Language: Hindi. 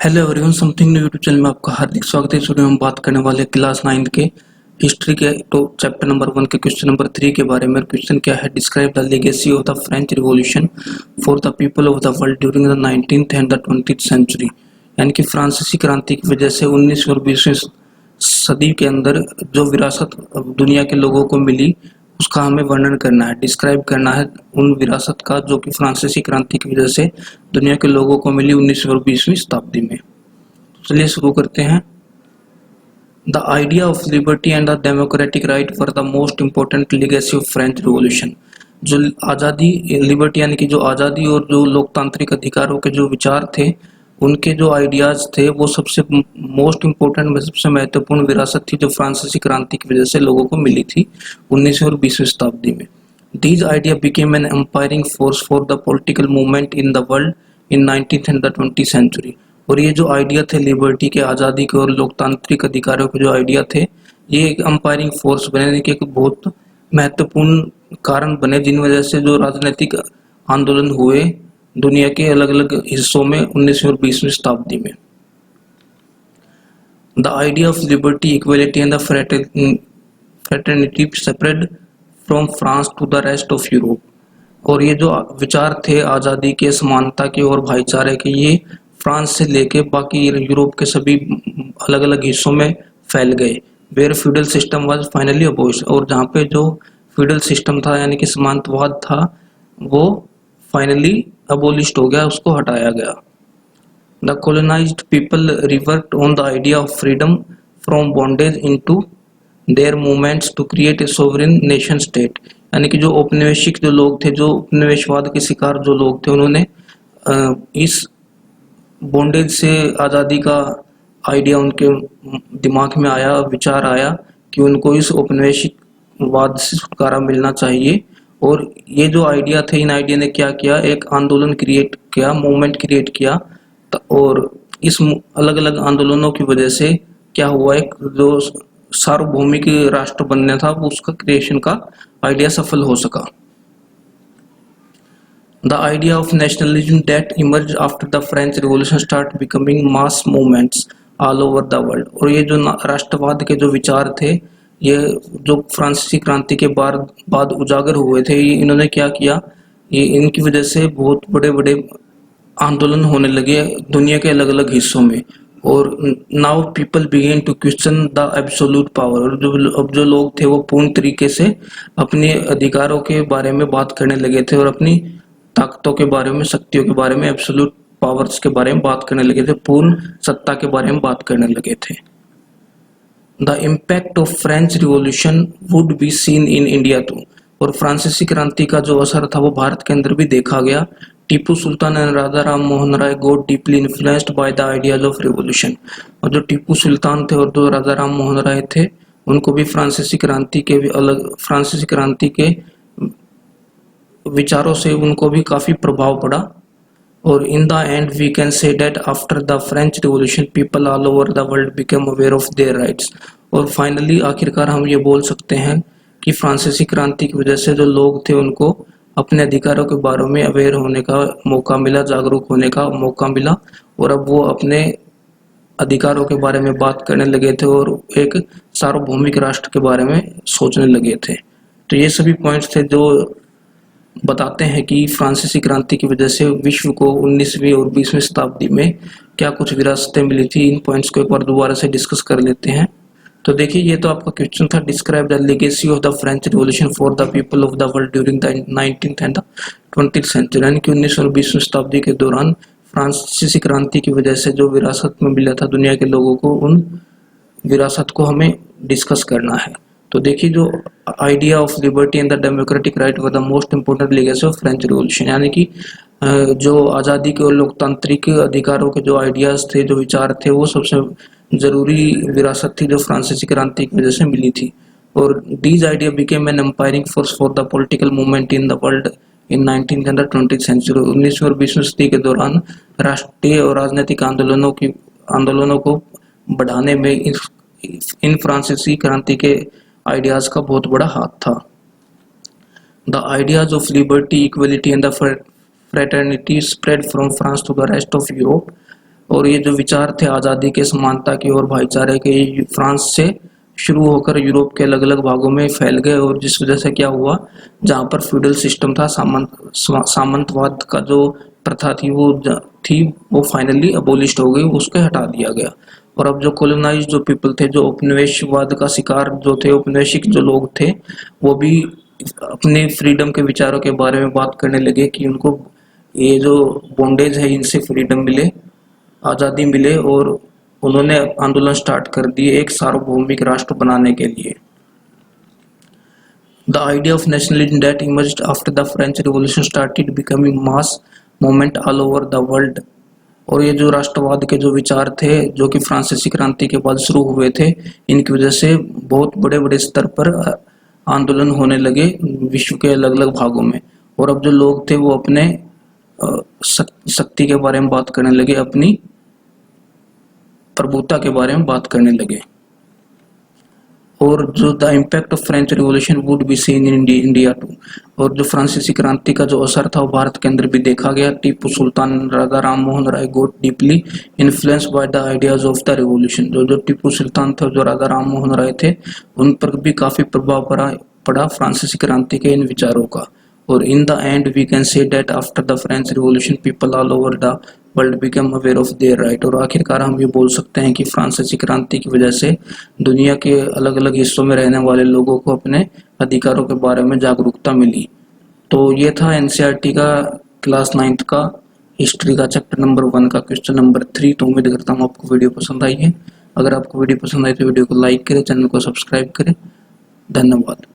Hello everyone, something new YouTube channel में आपका हार्दिक स्वागत है। इस वीडियो में हम बात करने वाले क्लास 9 के हिस्ट्री के तो चैप्टर नंबर 1 के क्वेश्चन नंबर 3 के बारे में। क्वेश्चन क्या है? Describe the legacy of the French revolution for the people of the world during the 19th and the 20th century. यानी कि फ्रांसीसी क्रांति की वजह से 19वीं और 20वीं सदी के अंदर जो विरासत दुनिया के लोगों को मिली उसका हमें वर्णन करना है, डिस्क्राइब करना है उन विरासत का जो कि फ्रांसीसी क्रांति की वजह से दुनिया के लोगों को मिली 19वीं और 20वीं शताब्दी में। चलिए शुरू करते हैं। The idea of liberty and the democratic right for the most important legacy of French revolution. जो आज़ादी, लिबर्टी यानी कि जो आज़ादी और जो लोकतांत्रिक अधिकारों के जो विचार थे, उनके जो आइडियाज थे वो सबसे मोस्ट इम्पोर्टेंट में सबसे महत्वपूर्ण विरासत थी जो फ्रांसीसी क्रांति की वजह से लोगों को मिली थी 19वीं और 20वीं शताब्दी में। These ideas became an empowering force for the political movement in the world in 19th and the 20th century। और ये जो आइडिया थे लिबर्टी के, आज़ादी के और लोकतांत्रिक अधिकारों के जो आइडिया थे, ये एक एम्पायरिंग फोर्स बने के एक बहुत महत्वपूर्ण कारण बने जिन वजह से जो राजनीतिक आंदोलन हुए दुनिया के अलग अलग हिस्सों में 19वीं और 20वीं शताब्दी में। The idea of liberty, equality and the fraternity spread from France to the rest of Europe. और ये जो विचार थे आज़ादी के, समानता के और भाईचारे के, ये फ्रांस से लेके बाकी यूरोप के सभी अलग अलग हिस्सों में फैल गए। Where feudal system was finally abolished. और जहाँ पे जो फ्यूडल सिस्टम था यानी कि सामंतवाद था वो फाइनली अबॉलिश्ड हो गया, उसको हटाया गया। The colonised people revert on the idea of freedom from bondage into their movements to create a sovereign nation state. यानी कि जो औपनिवेशिक जो लोग थे, जो उपनिवेशवाद के शिकार जो लोग थे, उन्होंने इस बॉन्डेज से आज़ादी का आइडिया उनके दिमाग में आया, विचार आया कि उनको इस औपनिवेशिकवाद से छुटकारा मिलना चाहिए। और ये जो आइडिया थे, इन आइडिया ने क्या किया, एक आंदोलन क्रिएट किया, मूवमेंट क्रिएट किया। और इस अलग अलग आंदोलनों की वजह से क्या हुआ, एक जो सार्वभौमिक राष्ट्र बनना था वो उसका क्रिएशन का आइडिया सफल हो सका। The idea of nationalism that emerge after the French revolution start becoming mass movements all over the world. और ये जो राष्ट्रवाद के जो विचार थे, ये जो फ्रांसीसी क्रांति के बाद उजागर हुए थे, ये इन्होंने क्या किया, ये इनकी वजह से बहुत बड़े बड़े आंदोलन होने लगे दुनिया के अलग अलग हिस्सों में। और now people began to question the absolute power. और अब जो लोग थे वो पूर्ण तरीके से अपने अधिकारों के बारे में बात करने लगे थे और अपनी ताकतों के बारे में, शक्तियों के बारे में, एब्सोल्यूट पावर्स के बारे में बात करने लगे थे, पूर्ण सत्ता के बारे में बात करने लगे थे। The impact of French revolution would be seen in India too. और फ्रांसीसी क्रांति का जो असर था वो भारत के अंदर भी देखा गया। Tipu Sultan and Raja Ram Mohan Roy got deeply influenced by the ideas of revolution. और जो टीपू सुल्तान थे और जो राजा राम मोहन राय थे, उनको भी फ्रांसीसी क्रांति के विचारों से उनको भी काफी प्रभाव पड़ा। और in the end we can say that after the French revolution people all over the world become aware of their rights. और फाइनली आखिरकार हम ये बोल सकते हैं कि फ्रांसीसी क्रांति की वजह से जो लोग थे उनको अपने अधिकारों के बारे में अवेयर होने का मौका मिला, जागरूक होने का मौका मिला। और अब वो अपने अधिकारों के बारे में बात करने लगे थे और एक सार्वभौमिक राष्ट्र के बारे में सोचने लगे थे। तो ये सभी पॉइंट्स थे जो बताते हैं कि फ्रांसीसी क्रांति की वजह से विश्व को 19वीं और 20वीं शताब्दी में क्या कुछ विरासतें मिली थी। इन पॉइंट्स को एक बार दोबारा से डिस्कस कर लेते हैं। तो देखिए, ये तो आपका क्वेश्चन था, describe the legacy of the French revolution for the people of the world during the 19th and the 20th century. यानी कि 19वीं और 20वीं शताब्दी के दौरान फ्रांसीसी क्रांति की वजह से जो विरासत में मिला था दुनिया के लोगों को, उन विरासत को हमें डिस्कस करना है। तो देखिए, जो idea of liberty and the democratic right were the most important legacy of French revolution. यानी कि जो आज़ादी के और लोकतांत्रिक अधिकारों के जो आइडियाज थे, जो विचार थे, वो सबसे जरूरी विरासत थी जो फ्रांसीसी क्रांति की वजह से मिली थी। और these idea became an empowering force for the political movement in the world in 19th and 20th century. 19वीं और 20वीं सदी के दौरान राष्ट्रीय और राजनीतिक आंदोलनों को बढ़ाने में इन फ्रांसीसी क्रांति के आइडियाज का बहुत बड़ा हाथ था। The ideas of liberty, equality and the fraternity spread from France to the rest of Europe. और ये जो विचार थे आज़ादी के, समानता की और भाईचारे के, ये फ्रांस से शुरू होकर यूरोप के अलग अलग भागों में फैल गए। और जिस वजह से क्या हुआ, जहाँ पर फ्यूडल सिस्टम था, सामंतवाद का जो प्रथा थी वो फाइनली अबोलिश हो गई, उसको हटा दिया गया। और अब जो कॉलोनाइज जो पीपल थे, जो उपनिवेशवाद का शिकार जो थे, उपनिवेशिक जो लोग थे, वो भी अपने फ्रीडम के विचारों के बारे में बात करने लगे कि उनको ये जो बॉन्डेज है इनसे फ्रीडम मिले, आज़ादी मिले। और उन्होंने आंदोलन स्टार्ट कर दिए एक सार्वभौमिक राष्ट्र बनाने के लिए। The idea of nationalism that emerged after the French Revolution started becoming mass movement all over the world। और ये जो राष्ट्रवाद के जो विचार थे, जो कि फ्रांसीसी क्रांति के बाद शुरू हुए थे, इनकी वजह से बहुत बड़े बड़े स्तर पर आंदोलन होने लगे विश्व के अलग अलग भागों में। और अब जो लोग थे वो अपने शक्ति के बारे में बात करने लगे, अपनी प्रभुता के बारे में बात करने लगे। और जो the impact of French revolution would be seen in India too. और जो फ्रांसीसी क्रांति का जो असर था वो भारत के अंदर भी देखा गया। Tipu Sultan, Raja Ram Mohan Roy got deeply influenced by the ideas of the revolution. जो टीपू सुल्तान थे, जो राजा राम मोहन राय थे, उन पर भी काफी प्रभाव पड़ा फ्रांसीसी क्रांति के इन विचारों का। और in the end we can say that after the French revolution people all over the world become aware of their right. और आखिरकार हम ये बोल सकते हैं कि फ्रांसीसी क्रांति की वजह से दुनिया के अलग अलग हिस्सों में रहने वाले लोगों को अपने अधिकारों के बारे में जागरूकता मिली। तो ये था एनसीईआरटी का क्लास 9th का हिस्ट्री का चैप्टर नंबर 1 का क्वेश्चन नंबर 3। तो उम्मीद करता हूँ आपको वीडियो पसंद आई है। अगर आपको वीडियो पसंद आई तो वीडियो को लाइक करें, चैनल को सब्सक्राइब करें। धन्यवाद।